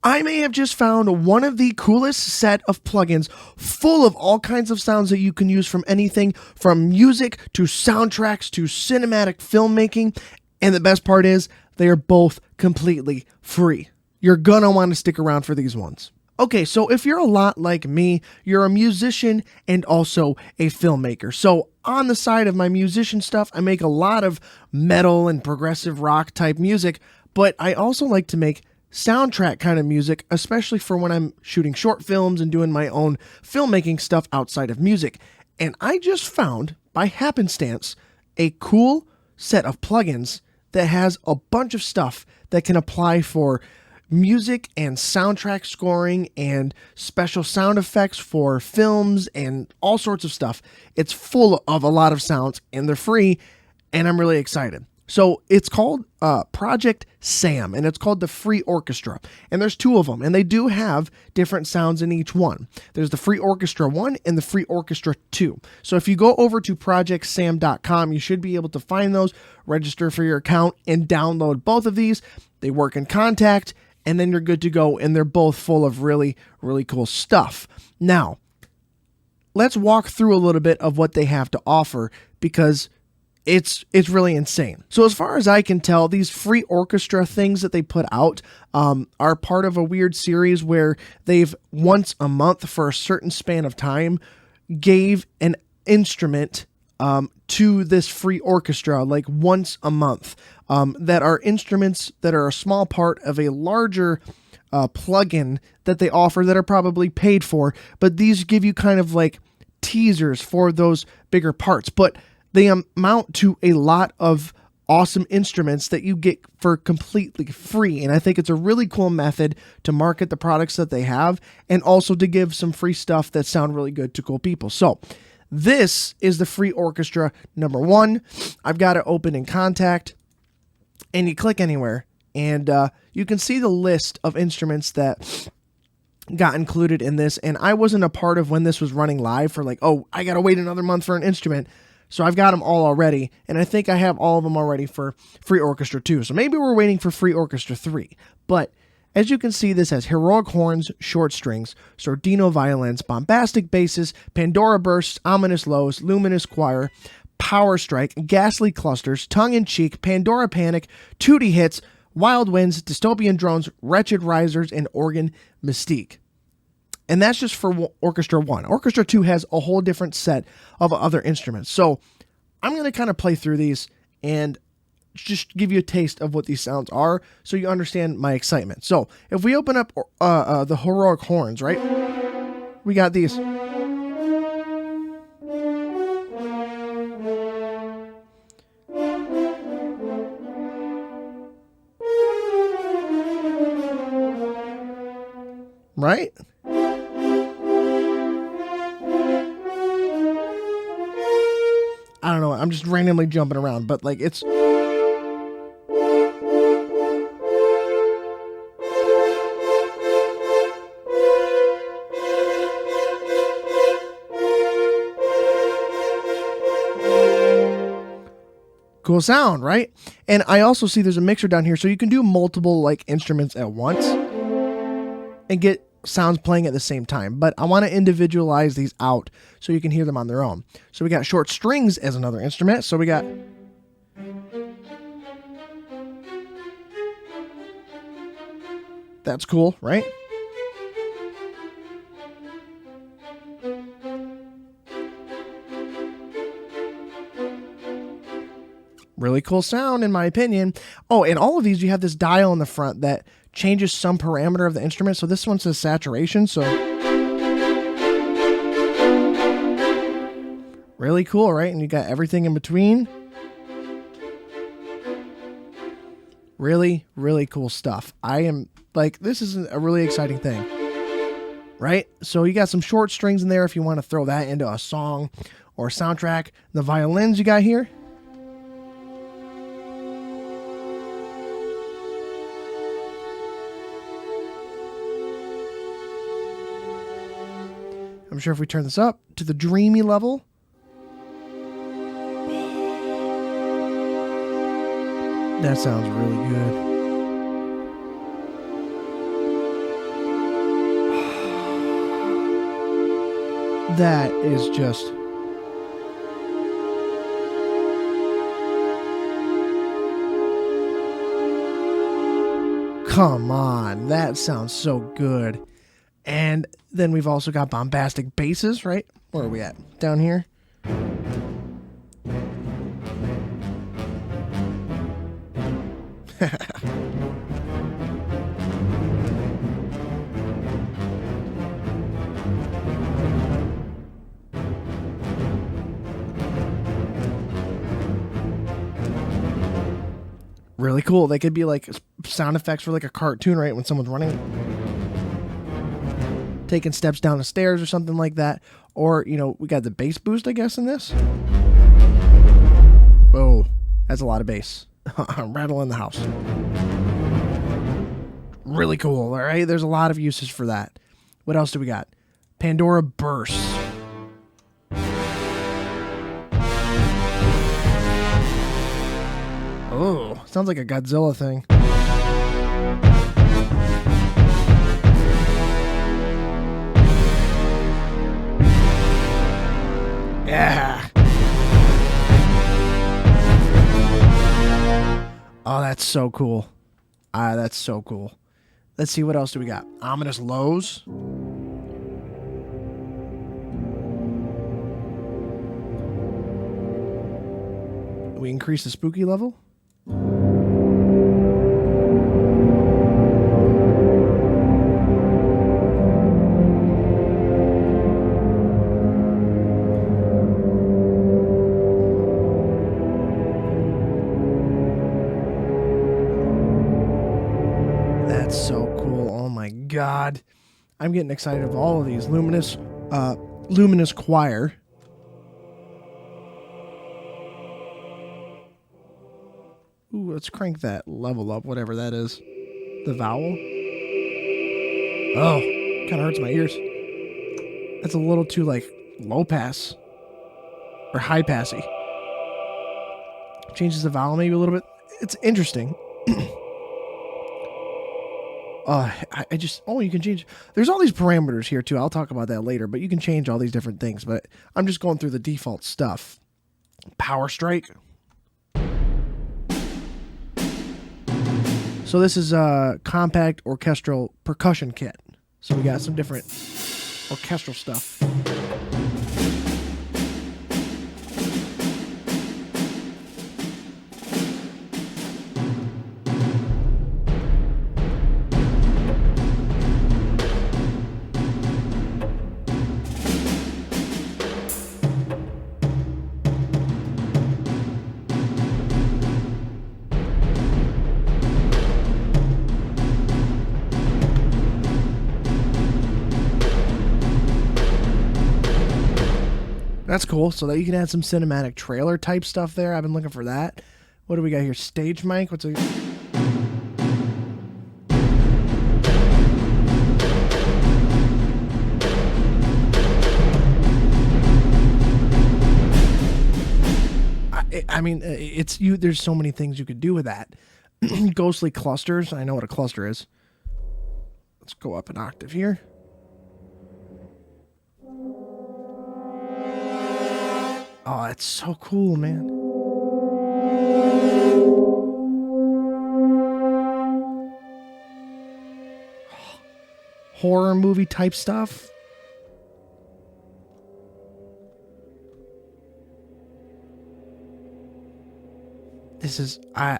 I may have just found one of the coolest set of plugins full of all kinds of sounds that you can use from anything from music to soundtracks to cinematic filmmaking. And the best part is they are both completely free. You're gonna want to stick around for these ones. Okay, so if you're a lot like me, you're a musician and also a filmmaker. So on the side of my musician stuff, I make a lot of metal and progressive rock type music, but I also like to make soundtrack kind of music, especially for when I'm shooting short films and doing my own filmmaking stuff outside of music. And I just found, by happenstance, a cool set of plugins that has a bunch of stuff that can apply for music and soundtrack scoring and special sound effects for films and all sorts of stuff. It's full of a lot of sounds and they're free, and I'm really excited. So it's called Project Sam, and it's called the Free Orchestra. And there's two of them, and they do have different sounds in each one. There's the Free Orchestra 1 and the Free Orchestra 2. So if you go over to projectsam.com, you should be able to find those, register for your account, and download both of these. They work in Contact, and then you're good to go, and they're both full of really, really cool stuff. Now, let's walk through a little bit of what they have to offer, because it's really insane. So as far as I can tell, these free orchestra things that they put out are part of a weird series where they've once a month for a certain span of time gave an instrument to this free orchestra, like once a month, that are instruments that are a small part of a larger plugin that they offer that are probably paid for, but these give you kind of like teasers for those bigger parts. But they amount to a lot of awesome instruments that you get for completely free. And I think it's a really cool method to market the products that they have and also to give some free stuff that sound really good to cool people. So this is the Free Orchestra number 1. I've got it open in Contact, and you click anywhere and you can see the list of instruments that got included in this. And I wasn't a part of when this was running live for like, oh, I got to wait another month for an instrument. So I've got them all already, and I think I have all of them already for Free Orchestra 2. So maybe we're waiting for Free Orchestra 3. But as you can see, this has heroic horns, short strings, sordino violins, bombastic basses, Pandora bursts, ominous lows, luminous choir, power strike, ghastly clusters, tongue-in-cheek, Pandora panic, tooty hits, wild winds, dystopian drones, wretched risers, and organ mystique. And that's just for Orchestra 1. Orchestra 2 has a whole different set of other instruments. So I'm going to kind of play through these and just give you a taste of what these sounds are so you understand my excitement. So if we open up the heroic horns, right? We got these. Right? I don't know, I'm just randomly jumping around, but like it's cool sound, right? And I also see there's a mixer down here, so you can do multiple like instruments at once and get sounds playing at the same time, but I want to individualize these out so you can hear them on their own. So we got short strings as another instrument. So we got that's cool, right? Really cool sound in my opinion. Oh, and all of these, you have this dial in the front that changes some parameter of the instrument. So this one says saturation. So really cool, right? And you got everything in between. Really, really cool stuff. I am like, this is a really exciting thing, right? So you got some short strings in there if you want to throw that into a song or a soundtrack. The violins you got here. I'm sure if we turn this up to the dreamy level, that sounds really good. That is just... Come on, that sounds so good. And then we've also got bombastic basses, right? Where are we at? Down here? Really cool. They could be like sound effects for like a cartoon, right? When someone's running, taking steps down the stairs or something like that. Or, you know, we got the bass boost, I guess, in this. Oh, that's a lot of bass. Rattle in the house. Really cool, all right? There's a lot of uses for that. What else do we got? Pandora Burst. Oh, sounds like a Godzilla thing. Yeah. Oh, that's so cool. That's so cool. Let's see, what else do we got? Ominous lows. We increase the spooky level. That's so cool. Oh my God. I'm getting excited of all of these. Luminous Choir. Ooh, let's crank that level up, whatever that is. The vowel. Oh, kind of hurts my ears. That's a little too, like, low pass. Or high passy. Changes the vowel maybe a little bit. It's interesting. I just... Oh, you can change... There's all these parameters here, too. I'll talk about that later, but you can change all these different things. But I'm just going through the default stuff. Power Strike. So this is a compact orchestral percussion kit. So we got some different orchestral stuff. That's cool, so that you can add some cinematic trailer type stuff there. I've been looking for that. What do we got here? Stage mic? What's a... I mean, it's you. There's so many things you could do with that. Ghostly clusters. I know what a cluster is. Let's go up an octave here. Oh, that's so cool, man. Horror movie type stuff. This is... I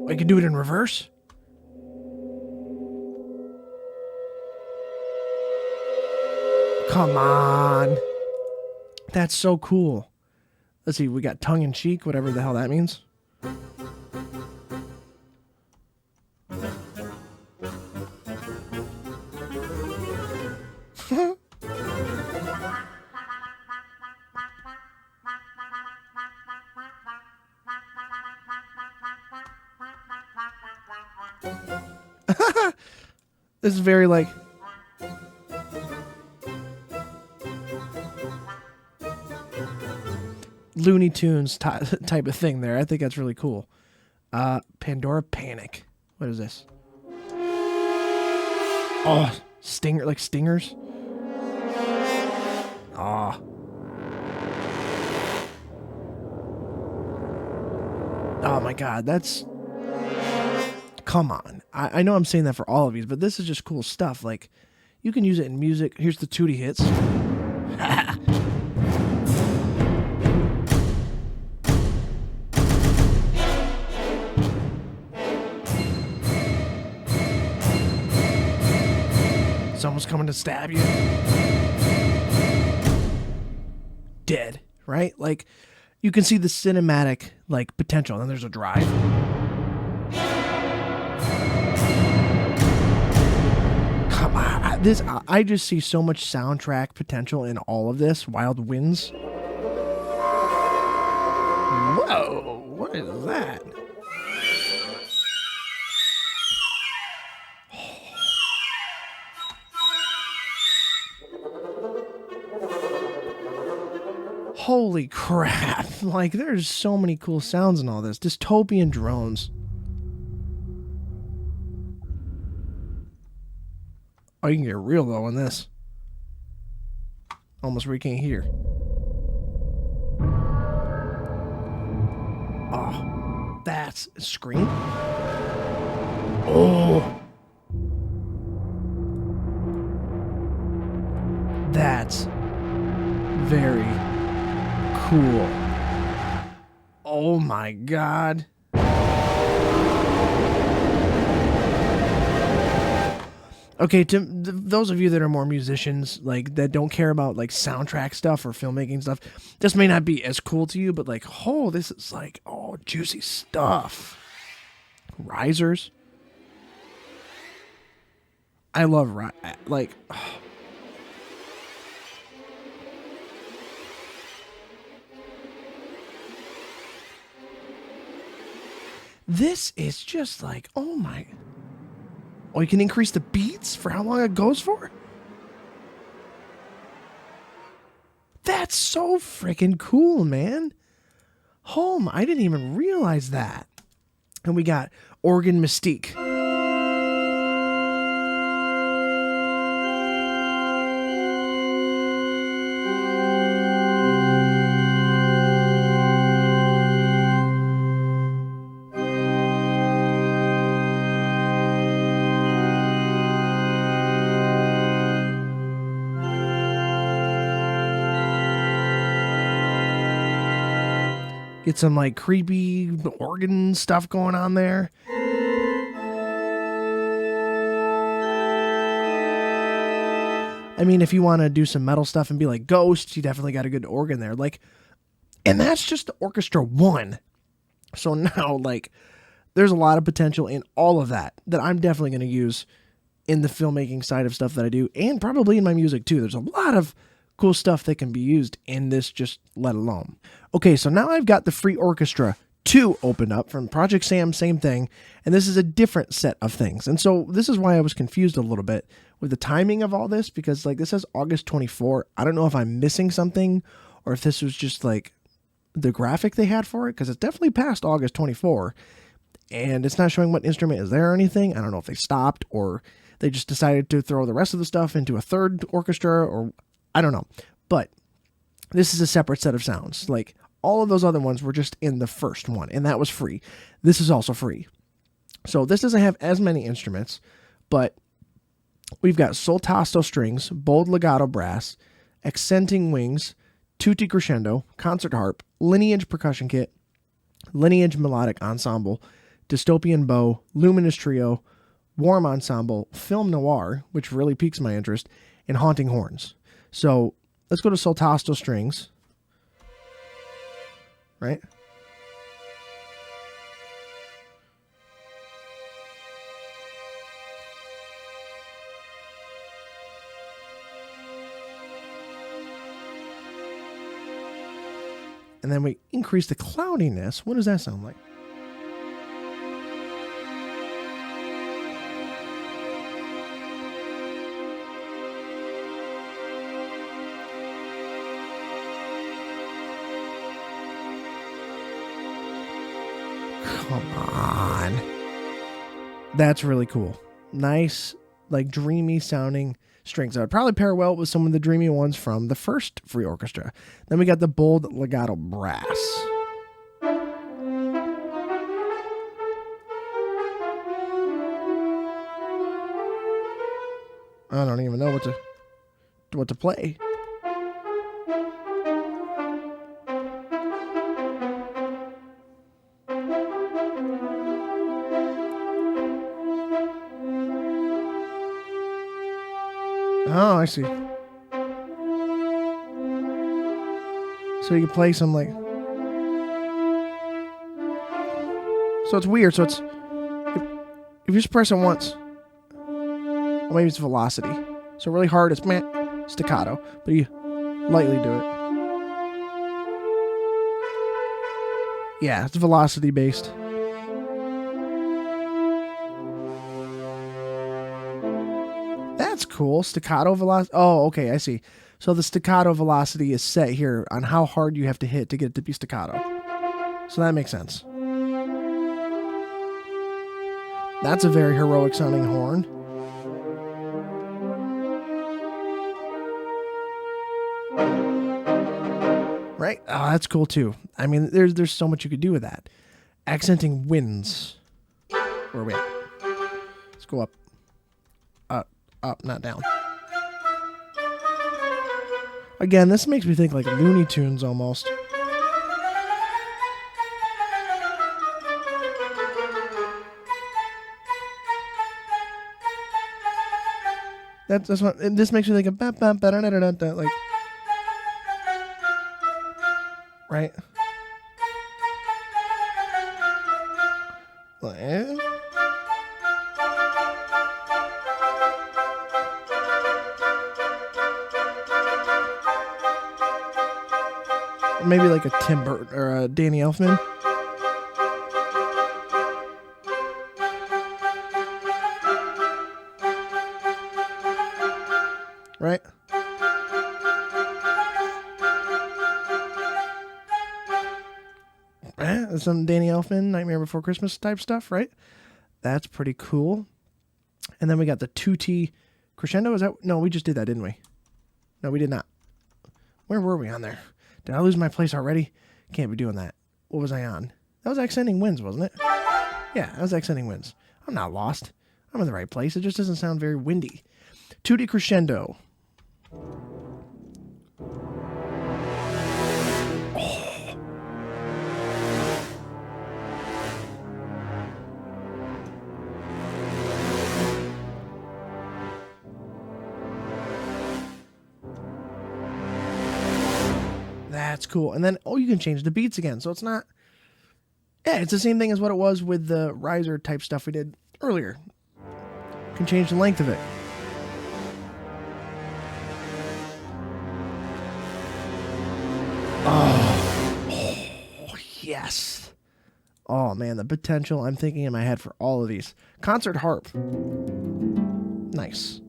can do it in reverse? Come on. That's so cool. Let's see, we got tongue in cheek, whatever the hell that means. This is very like... Looney Tunes type of thing there. I think that's really cool. Pandora Panic. What is this? Oh, stinger, like stingers. Oh. Oh my God, that's... Come on. I know I'm saying that for all of these, but this is just cool stuff. Like, you can use it in music. Here's the tootie hits. Someone's coming to stab you. Dead, right? Like, you can see the cinematic, like, potential. And then there's a drive. Come on. I just see so much soundtrack potential in all of this. Wild Winds. Whoa, what is that? Holy crap. Like, there's so many cool sounds in all this. Dystopian drones. Oh, you can get real low on this. Almost where you can't hear. Oh, that's a scream. Oh. That's very cool. Oh my God. Okay, to those of you that are more musicians, like, that don't care about, like, soundtrack stuff or filmmaking stuff, this may not be as cool to you, but, like, oh, this is, like, oh, juicy stuff. Risers. I love, like, oh. This is just like, oh my... Oh, you can increase the beats for how long it goes for? That's so freaking cool, man. Oh, I didn't even realize that. And we got Organ Mystique. Get some, like, creepy organ stuff going on there. I mean, if you want to do some metal stuff and be like Ghost, you definitely got a good organ there. Like, and that's just the Orchestra 1. So now, like, there's a lot of potential in all of that I'm definitely going to use in the filmmaking side of stuff that I do, and probably in my music too. There's a lot of cool stuff that can be used in this, just let alone. Okay, so now I've got the free Orchestra 2 opened up from Project Sam, same thing, and this is a different set of things. And so this is why I was confused a little bit with the timing of all this, because, like, this says August 24. I don't know if I'm missing something or if this was just, like, the graphic they had for it, because it's definitely past August 24, and it's not showing what instrument is there or anything. I don't know if they stopped or they just decided to throw the rest of the stuff into a third orchestra, or I don't know. But this is a separate set of sounds. Like, all of those other ones were just in the first one, and that was free. This is also free. So this doesn't have as many instruments, but we've got soltasto strings, bold legato brass, accenting wings, tutti crescendo, concert harp, lineage percussion kit, lineage melodic ensemble, dystopian bow, luminous trio, warm ensemble, film noir, which really piques my interest, and haunting horns. So let's go to soltasto strings, right? And then we increase the cloudiness. What does that sound like? Come on. That's really cool. Nice, like, dreamy sounding strings. That would probably pair well with some of the dreamy ones from the first free orchestra. Then we got the bold legato brass. I don't even know what to play. Oh, I see. So you can play some like... So it's weird. So it's... If you just press it once... Well, maybe it's velocity. So really hard, it's meh, staccato. But you lightly do it. Yeah, it's velocity based. That's cool. Staccato velocity. Oh, okay, I see. So the staccato velocity is set here on how hard you have to hit to get it to be staccato. So that makes sense. That's a very heroic sounding horn. Right? Oh, that's cool too. I mean, there's so much you could do with that. Accenting winds. Where are we at? Let's go up. Up, not down. Again, this makes me think like Looney Tunes almost. That's what this makes me think of like, right? Maybe like a Tim Burton or a Danny Elfman. Right? Some Danny Elfman, Nightmare Before Christmas type stuff, right? That's pretty cool. And then we got the tutti crescendo. Is that? No, we just did that, didn't we? No, we did not. Where were we on there? Did I lose my place already? Can't be doing that. What was I on? That was accenting winds, wasn't it? Yeah, that was accenting winds. I'm not lost. I'm in the right place. It just doesn't sound very windy. Tutti crescendo. That's cool. And then, you can change the beats again. So it's not... Yeah, it's the same thing as what it was with the riser type stuff we did earlier. You can change the length of it. Oh, yes. Oh, man, the potential I'm thinking in my head for all of these. Concert harp. Nice.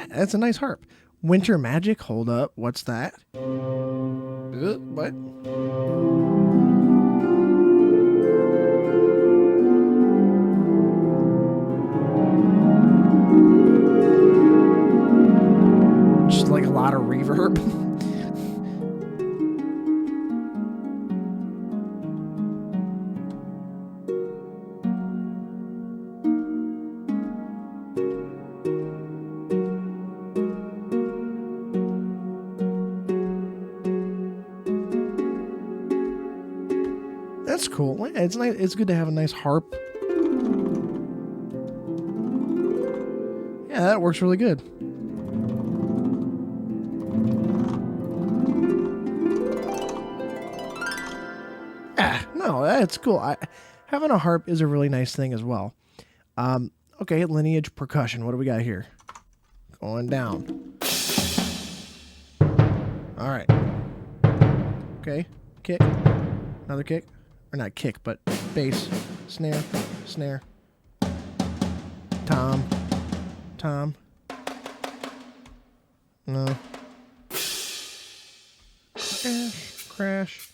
That's a nice harp. Winter Magic. Hold up. What's that? What? Just like a lot of reverb. That's cool. It's nice. It's good to have a nice harp. Yeah, that works really good. No, that's cool. Having a harp is a really nice thing as well. Okay, lineage percussion. What do we got here? Going down. All right. Okay. Kick. Another kick. Or not kick, but bass. Snare. Snare. Tom. Tom. No. Crash. Crash.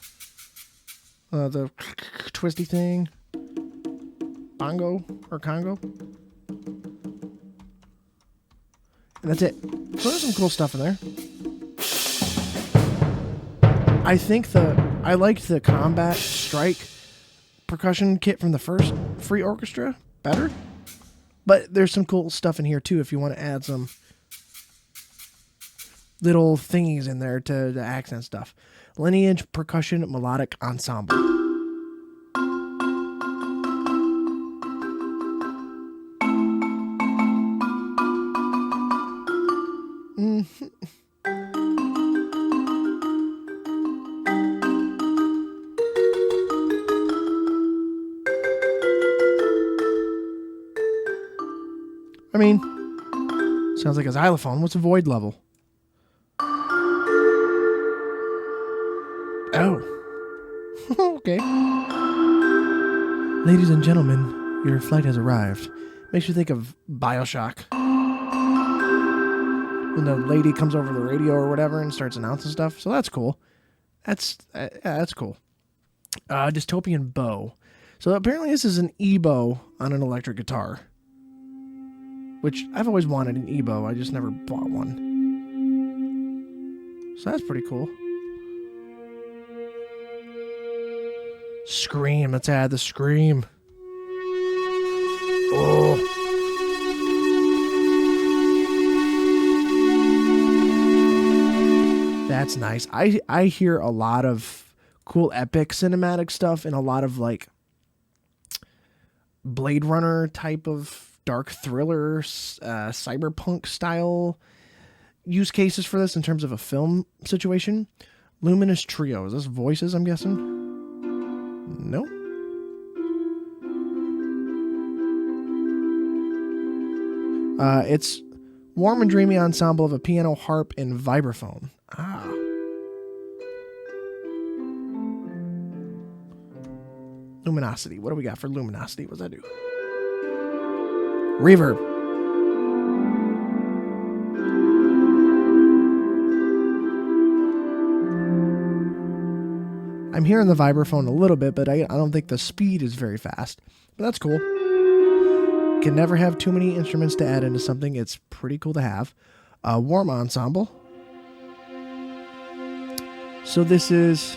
The twisty thing. Bongo or Congo. And that's it. So there's some cool stuff in there. I liked the Combat Strike percussion kit from the first free Orchestra better. But there's some cool stuff in here too if you want to add some little thingies in there to accent stuff. Lineage Percussion Melodic Ensemble. I mean, sounds like a xylophone. What's a void level? Oh. Okay. Ladies and gentlemen, your flight has arrived. Makes you think of BioShock. When the lady comes over the radio or whatever and starts announcing stuff. So that's cool. That's cool. Dystopian bow. So apparently this is an E-bow on an electric guitar. Which I've always wanted an E-bow. I just never bought one. So that's pretty cool. Scream. Let's add the scream. Oh. That's nice. I hear a lot of cool epic cinematic stuff and a lot of like Blade Runner type of dark thriller, cyberpunk style use cases for this in terms of a film situation. Luminous Trio. Is this voices, I'm guessing? No. It's warm and dreamy ensemble of a piano, harp, and vibraphone. Ah. Luminosity. What do we got for luminosity? What does that do? Reverb. I'm hearing the vibraphone a little bit, but I don't think the speed is very fast. But that's cool. Can never have too many instruments to add into something. It's pretty cool to have. Warm ensemble. So this is...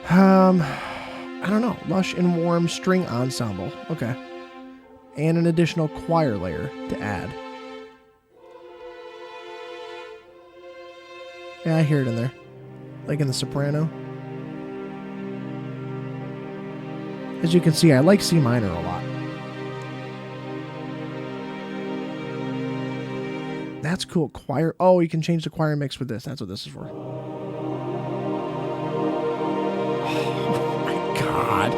I don't know. Lush and warm string ensemble. Okay. And an additional choir layer to add. Yeah, I hear it in there. Like in the soprano. As you can see, I like C minor a lot. That's cool. Choir. Oh, you can change the choir mix with this. That's what this is for. Oh my God.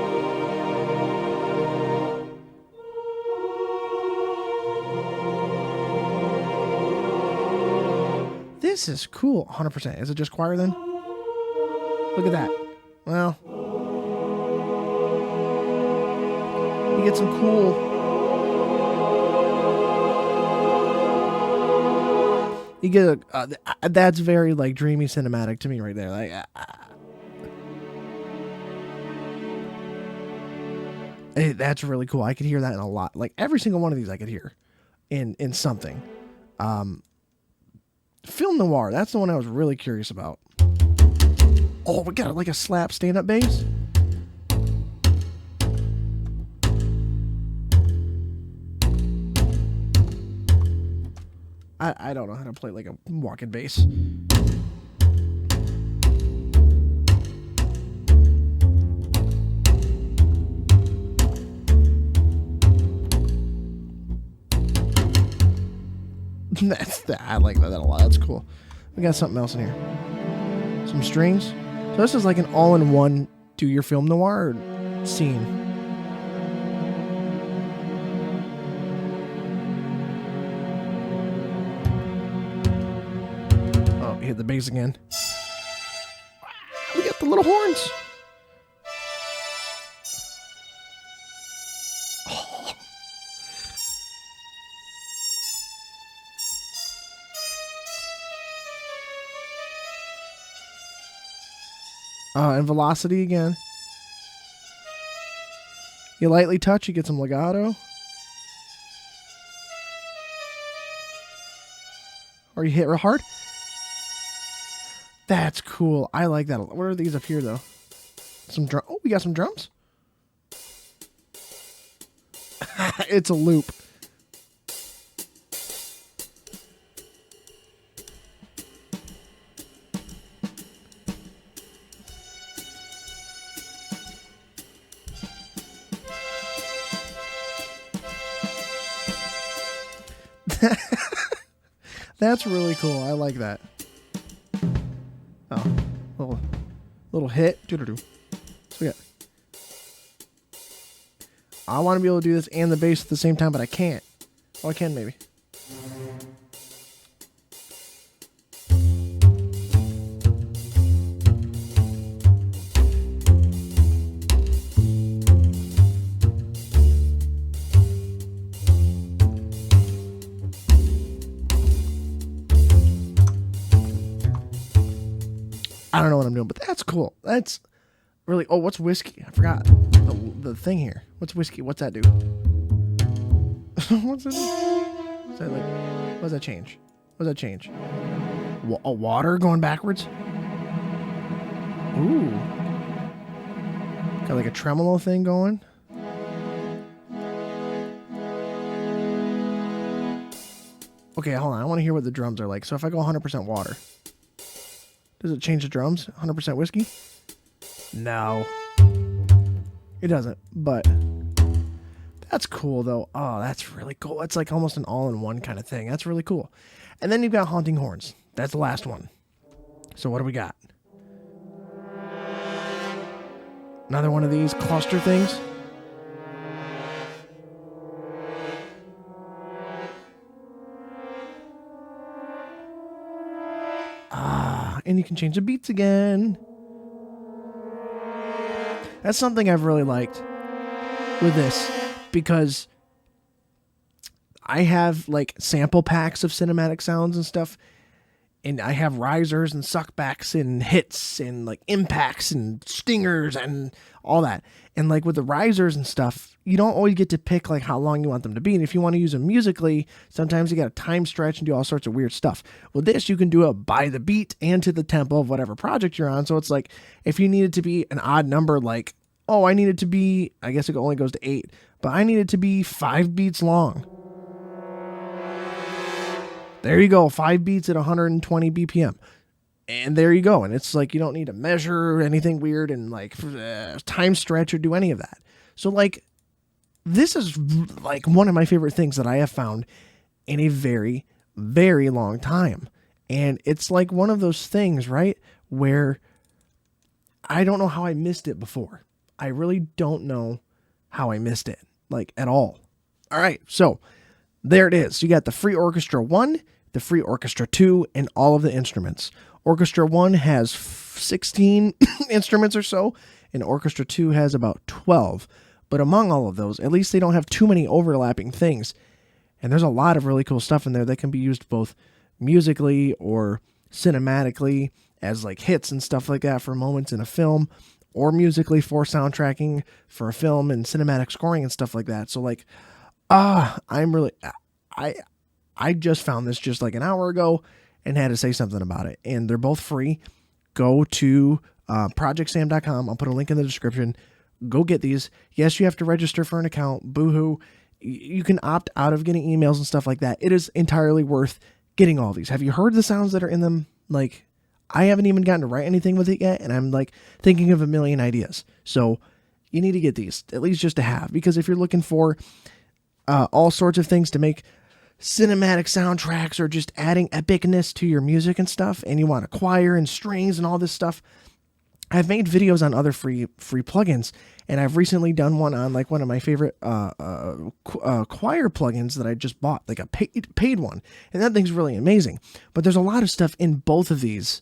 This is cool. 100%. Is it just choir then? Look at that. Well, you get some cool... You get a... that's very, like, dreamy cinematic to me right there. Like, hey, that's really cool. I could hear that in a lot. Like, every single one of these I could hear in something. Film noir. That's the one I was really curious about. Oh, we got like a slap stand-up bass. I don't know how to play like a walking bass. I like that a lot. That's cool. We got something else in here. Some strings. So this is like an all-in-one do your film noir scene. hit the bass again. We got the little horns. And velocity again. You lightly touch, you get some legato. Or you hit real hard. That's cool. I like that. What are these up here, though? Some drum. Oh, we got some drums. It's a loop. That's really cool. I like that. Oh, little hit. Doo-doo-doo. So we got. I want to be able to do this and the bass at the same time, but I can't. Oh, I can maybe. I don't know what I'm doing, but that's cool. That's really... Oh, what's whiskey? I forgot the thing here. What's whiskey? What's that do? What's that do? Is that like... What does that change? What does that change? Water going backwards? Ooh. Got like a tremolo thing going. Okay, hold on. I want to hear what the drums are like. So if I go 100% water... Does it change the drums? 100% whiskey? No. It doesn't, but that's cool though. Oh, that's really cool. It's like almost an all-in-one kind of thing. That's really cool. And then you've got haunting horns. That's the last one. So what do we got? Another one of these cluster things. And you can change the beats again. That's something I've really liked with this, because I have like sample packs of cinematic sounds and stuff, and I have risers and suckbacks and hits and like impacts and stingers and all that. And like with the risers and stuff, you don't always get to pick like how long you want them to be. And if you want to use them musically, sometimes you got to time stretch and do all sorts of weird stuff. With this, you can do it by the beat and to the tempo of whatever project you're on. So it's like, if you need it to be an odd number, like, oh, I need it to be, I guess it only goes to 8, but I need it to be 5 beats long. There you go, 5 beats at 120 BPM. And there you go. And it's like, you don't need to measure anything weird and like time stretch or do any of that. So like, this is like one of my favorite things that I have found in a very, very long time. And it's like one of those things, right, where I don't know how I missed it before. I really don't know how I missed it, like at all. All right. So there it is. You got the free Orchestra 1, the free Orchestra 2, and all of the instruments. Orchestra 1 has 16 instruments or so, and Orchestra 2 has about 12. But among all of those, at least they don't have too many overlapping things. And there's a lot of really cool stuff in there that can be used both musically or cinematically as like hits and stuff like that for moments in a film, or musically for soundtracking for a film and cinematic scoring and stuff like that. So like, I just found this just like an hour ago and had to say something about it. And they're both free. Go to projectsam.com. I'll put a link in the description. Go get these. Yes, you have to register for an account. Boo-hoo. You can opt out of getting emails and stuff like that. It is entirely worth getting all these. Have you heard the sounds that are in them? Like, I haven't even gotten to write anything with it yet, and I'm like thinking of a million ideas. So you need to get these, at least just to have, because if you're looking for all sorts of things to make cinematic soundtracks or just adding epicness to your music and stuff, and you want a choir and strings and all this stuff, I've made videos on other free plugins, and I've recently done one on like one of my favorite choir plugins that I just bought, like a paid one, and that thing's really amazing. But there's a lot of stuff in both of these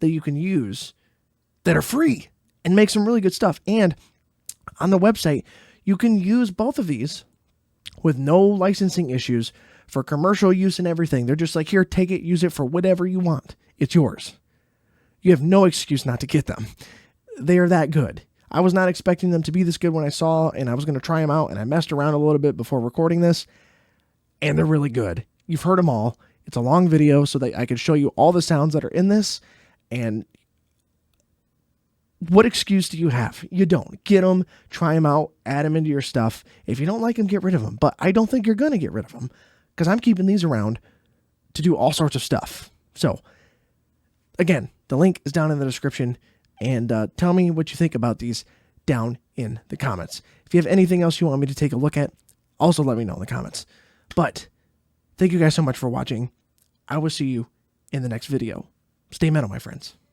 that you can use that are free and make some really good stuff. And on the website, you can use both of these with no licensing issues for commercial use and everything. They're just like, here, take it, use it for whatever you want. It's yours. You have no excuse not to get them. They are that good. I was not expecting them to be this good when I saw, and I was going to try them out, and I messed around a little bit before recording this, and they're really good. You've heard them all. It's a long video so that I could show you all the sounds that are in this, and what excuse do you have? You don't. Get them, try them out, add them into your stuff. If you don't like them, get rid of them. But I don't think you're going to get rid of them because I'm keeping these around to do all sorts of stuff. So, again, the link is down in the description, and tell me what you think about these down in the comments. If you have anything else you want me to take a look at, also let me know in the comments. But thank you guys so much for watching. I will see you in the next video. Stay metal, my friends.